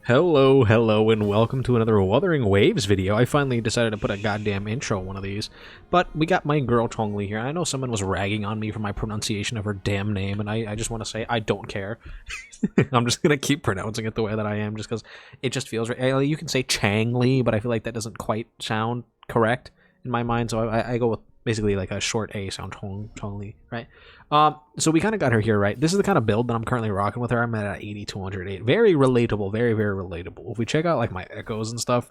Hello, and welcome to another Wuthering Waves video. I finally decided to put a goddamn intro on one of these. But we got my girl Changli here. I know someone was ragging on me for my pronunciation of her damn name, and I just want to say I don't care. I'm just going to keep pronouncing it the way that I am, just because it just feels right. You can say Changli, but I feel like that doesn't quite sound correct in my mind, so I go with basically like a short A sound, Changli, right? So we kind of got her here, right? This is the kind of build that I'm currently rocking with her. I'm at 8208. Very relatable, very relatable. If we check out like my echoes and stuff,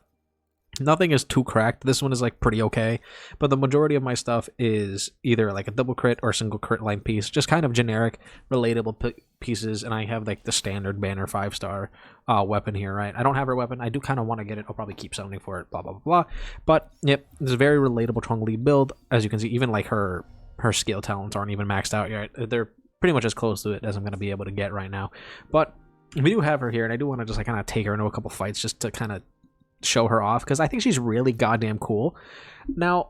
nothing is too cracked. This one is like pretty okay, but the majority of my stuff is either like a double crit or single crit line piece, just kind of generic, relatable pieces. And I have like the standard banner 5-star weapon here, right? I don't have her weapon. I do kind of want to get it. I'll probably keep summoning for it, blah blah blah. But yep, this is a very relatable Changli build. As you can see, even like her skill talents aren't even maxed out yet. They're pretty much as close to it as I'm going to be able to get right now. But we do have her here, and I do want to just like kind of take her into a couple fights just to kind of show her off, because I think she's really goddamn cool. Now,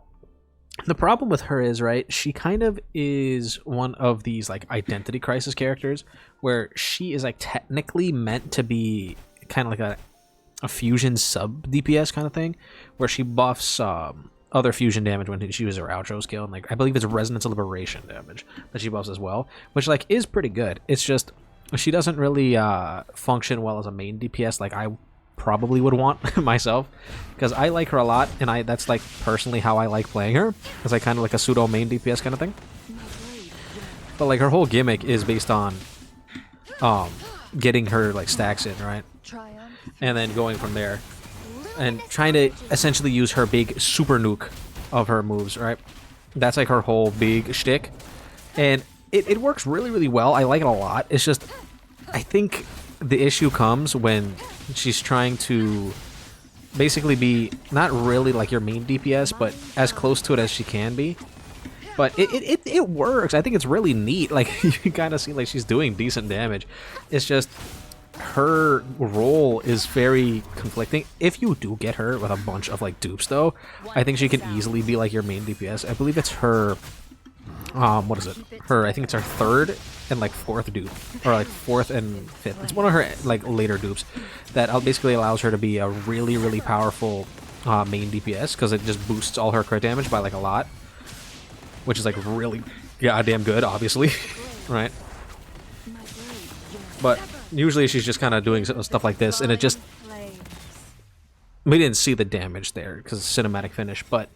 the problem with her is, right, she kind of is one of these like identity crisis characters where she is like technically meant to be kind of like a fusion sub DPS kind of thing, where she buffs other fusion damage when she uses her outro skill, and like I believe it's resonance of liberation damage that she buffs as well, which like is pretty good. It's just she doesn't really function well as a main DPS like I probably would want myself, because I like her a lot, and that's like personally how I like playing her, as like kind of like a pseudo main DPS kind of thing. But like her whole gimmick is based on getting her like stacks in, right, and then going from there and trying to essentially use her big super nuke of her moves, right? That's like her whole big shtick, and it works really well. I like it a lot. It's just I think the issue comes when she's trying to basically be not really like your main DPS, but as close to it as she can be. But it works. I think it's really neat. Like, you can kind of see like she's doing decent damage. It's just her role is very conflicting. If you do get her with a bunch of like dupes, though, I think she can easily be like your main DPS. I believe it's her what is it? I think it's her third and like fourth dupe, or like fourth and fifth. It's one of her like later dupes that basically allows her to be a really powerful main DPS, because it just boosts all her crit damage by like a lot, which is like really goddamn good, obviously, right? But usually she's just kind of doing stuff like this, and it just, we didn't see the damage there because it's cinematic finish, but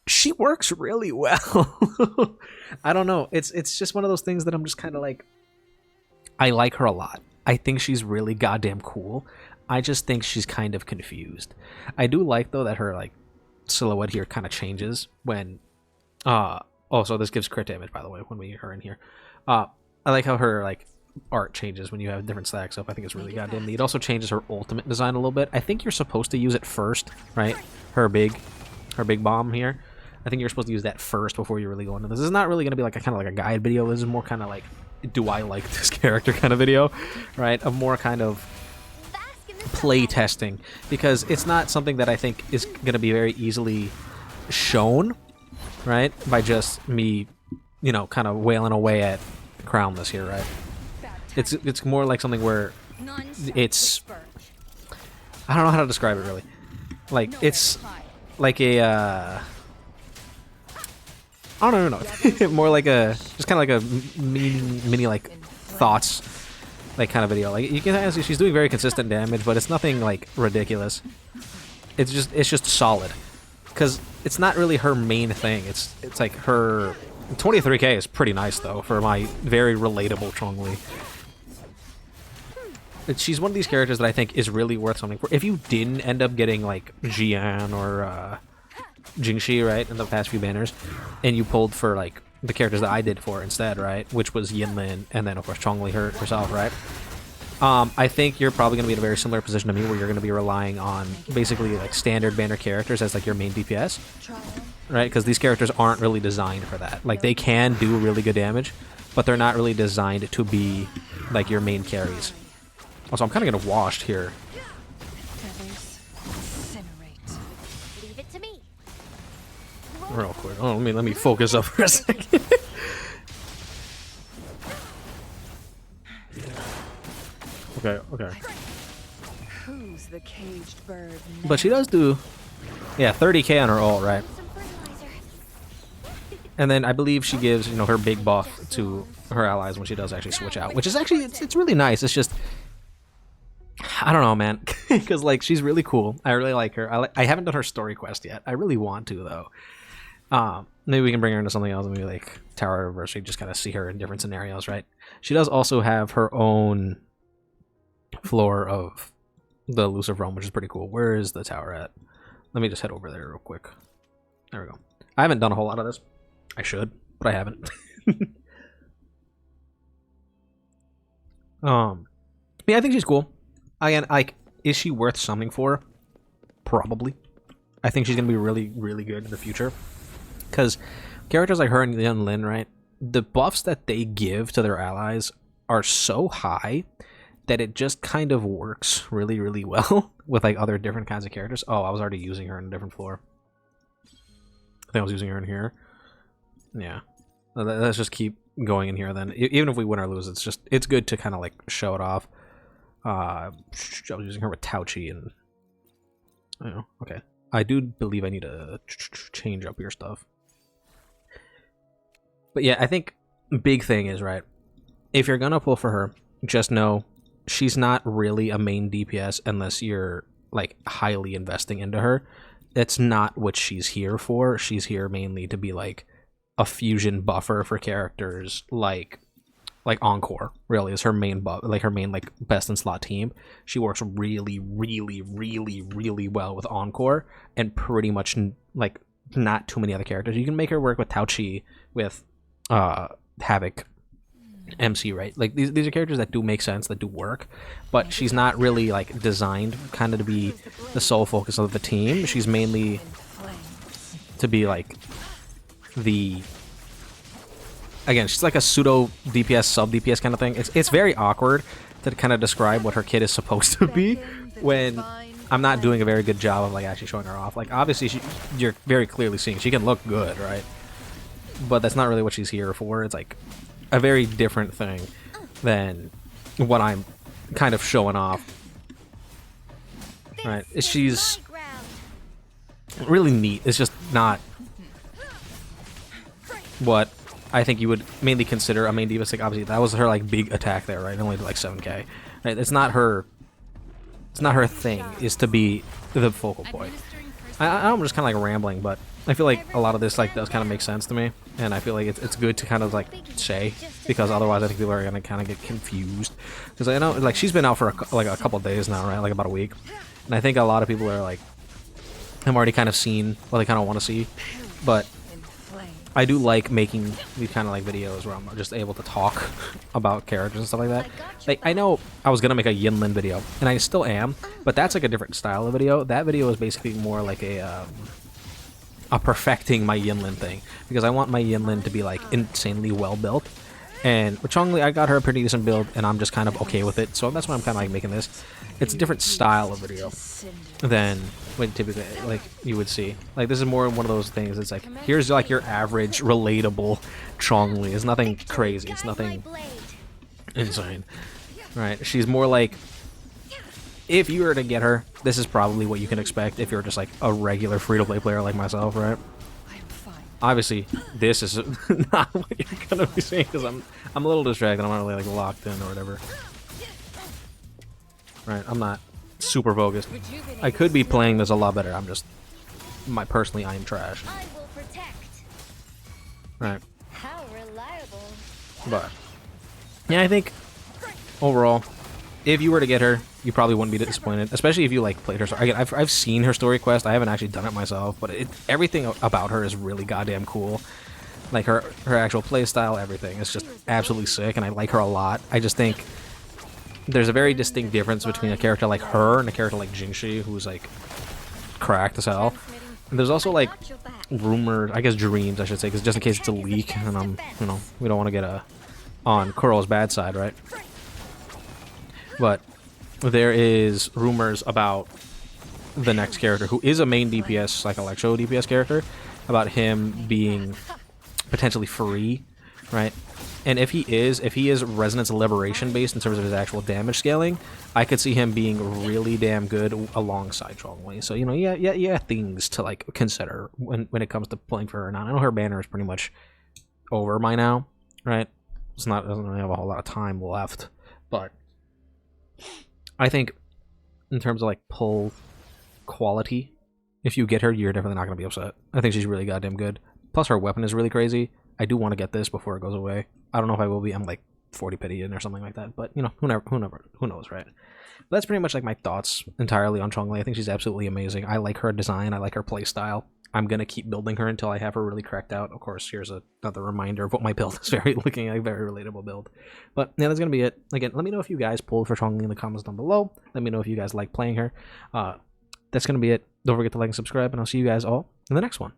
she works really well. I don't know. It's just one of those things that I'm just kind of like, I like her a lot. I think she's really goddamn cool. I just think she's kind of confused. I do like, though, that her like silhouette here kind of changes when oh, so this gives crit damage, by the way, when we get her in here. I like how her like art changes when you have different stacks up. I think it's really goddamn neat. It also changes her ultimate design a little bit. I think you're supposed to use it first, right? Her big bomb here. I think you're supposed to use that first before you really go into this. This is not really going to be like a kind of like a guide video. This is more kind of like, do I like this character kind of video, right? A more kind of play testing, because it's not something that I think is going to be very easily shown, right? By just me, you know, kind of wailing away at Crownless here, right? It's more like something where it's, I don't know how to describe it really. Like it's like a I don't know. More like a, just kind of like a mini like thoughts, like kind of video. Like you can see she's doing very consistent damage, but it's nothing like ridiculous. It's just solid, because it's not really her main thing. It's like her 23k is pretty nice though for my very relatable Changli. She's one of these characters that I think is really worth something for. If you didn't end up getting like Jian or Jingxi, right, in the past few banners, and you pulled for like the characters that I did for instead, right, which was Yinlin and then of course Changli herself, right, I think you're probably going to be in a very similar position to me, where you're going to be relying on basically like standard banner characters as like your main DPS, right, because these characters aren't really designed for that. Like they can do really good damage, but they're not really designed to be like your main carries. Also, I'm kind of getting washed here. Real quick. Oh, let me focus up for a second. Okay. Who's the caged bird now? But she does do, yeah, 30k on her ult, right? And then I believe she gives, you know, her big buff to her allies when she does actually switch out, which is actually, it's really nice. It's just, I don't know, man, because like she's really cool. I really like her. I haven't done her story quest yet. I really want to though. Maybe we can bring her into something else, maybe like Tower Anniversary, just kind of see her in different scenarios, right? She does also have her own floor of the elusive realm, which is pretty cool. Where is the tower at? Let me just head over there real quick. There we go. I haven't done a whole lot of this. I should, but I haven't. Yeah, I think she's cool. Again, like, is she worth something for? Probably. I think she's gonna be really, really good in the future. Because characters like her and Yan Lin, right? The buffs that they give to their allies are so high that it just kind of works really, really well with like other different kinds of characters. Oh, I was already using her in a different floor. I think I was using her in here. Yeah. Let's just keep going in here then. Even if we win or lose, it's good to kind of like show it off. I was using her with Tauchi and... I don't know. Okay. I do believe I need to change up your stuff. But yeah, I think big thing is, right, if you're gonna pull for her, just know she's not really a main DPS unless you're like highly investing into her. That's not what she's here for. She's here mainly to be like a fusion buffer for characters like Encore. Really is her main buff, like her main like best in slot team. She works really, really, really, really well with Encore and pretty much like not too many other characters. You can make her work with Tauchi, with Havoc, MC, right? Like these are characters that do make sense, that do work, but she's not really like designed kind of to be the sole focus of the team. She's mainly to be like the, again, she's like a pseudo DPS, sub DPS kind of thing. It's very awkward to kind of describe what her kit is supposed to be when I'm not doing a very good job of like actually showing her off. Like obviously you're very clearly seeing she can look good, right? But that's not really what she's here for. It's like a very different thing than what I'm kind of showing off. Right? She's really neat. It's just not what I think you would mainly consider a main DPS. Like obviously that was her like big attack there, right? It only did like 7k. Right? It's not her thing is to be the focal point. I'm just kind of like rambling, but I feel like a lot of this like does kind of make sense to me, and I feel like it's good to kind of like say, because otherwise I think people are gonna kind of get confused. Because I know like she's been out for like a couple of days now, right? Like about a week, and I think a lot of people are like, I'm already kind of seen what they kind of want to see, but I do like making these kind of like videos where I'm just able to talk about characters and stuff like that. Like I know I was gonna make a Yinlin video, and I still am, but that's like a different style of video. That video is basically more like a perfecting my Yinlin thing, because I want my Yinlin to be like insanely well built. And with Changli, I got her a pretty decent build, and I'm just kind of okay with it. So that's why I'm kind of like making this. It's a different style of video than what typically like you would see. Like this is more one of those things. It's like here's like your average relatable Changli. It's nothing crazy. It's nothing insane. Right? She's more like, if you were to get her, this is probably what you can expect if you're just like a regular free-to-play player like myself, right? Obviously, this is not what you're gonna be seeing because I'm a little distracted. I'm not really like locked in or whatever. Right? I'm not super focused. I could be playing this a lot better. I'm just personally I'm trash. Right? But yeah, I think overall, if you were to get her, you probably wouldn't be disappointed, especially if you like played her story. Again, I've seen her story quest. I haven't actually done it myself, but everything about her is really goddamn cool. Like her actual play style, everything. It's just absolutely sick, and I like her a lot. I just think there's a very distinct difference between a character like her and a character like Jingxi, who's like cracked as hell. And there's also like rumors, I guess dreams, I should say, because just in case it's a leak, and we don't want to get on Kuro's bad side, right? But there is rumors about the next character, who is a main DPS, like Electro DPS character, about him being potentially free, right? And if he is Resonance Liberation based in terms of his actual damage scaling, I could see him being really damn good alongside Changli. So, you know, yeah, things to like consider when it comes to playing for her now. I know her banner is pretty much over by now, right? Doesn't really have a whole lot of time left, but I think in terms of like pull quality, if you get her, you're definitely not gonna be upset. I think she's really goddamn good. Plus, her weapon is really crazy. I do want to get this before it goes away. I don't know if I will be. I'm like 40 pity in or something like that. But you know, who knows, right? But that's pretty much like my thoughts entirely on Changli. I think she's absolutely amazing. I like her design. I like her play style. I'm gonna keep building her until I have her really cracked out. Of course, here's another reminder of what my build is looking like, very relatable build. But yeah, that's gonna be it. Again, let me know if you guys pulled for Changli in the comments down below. Let me know if you guys like playing her. That's gonna be it. Don't forget to like and subscribe, and I'll see you guys all in the next one.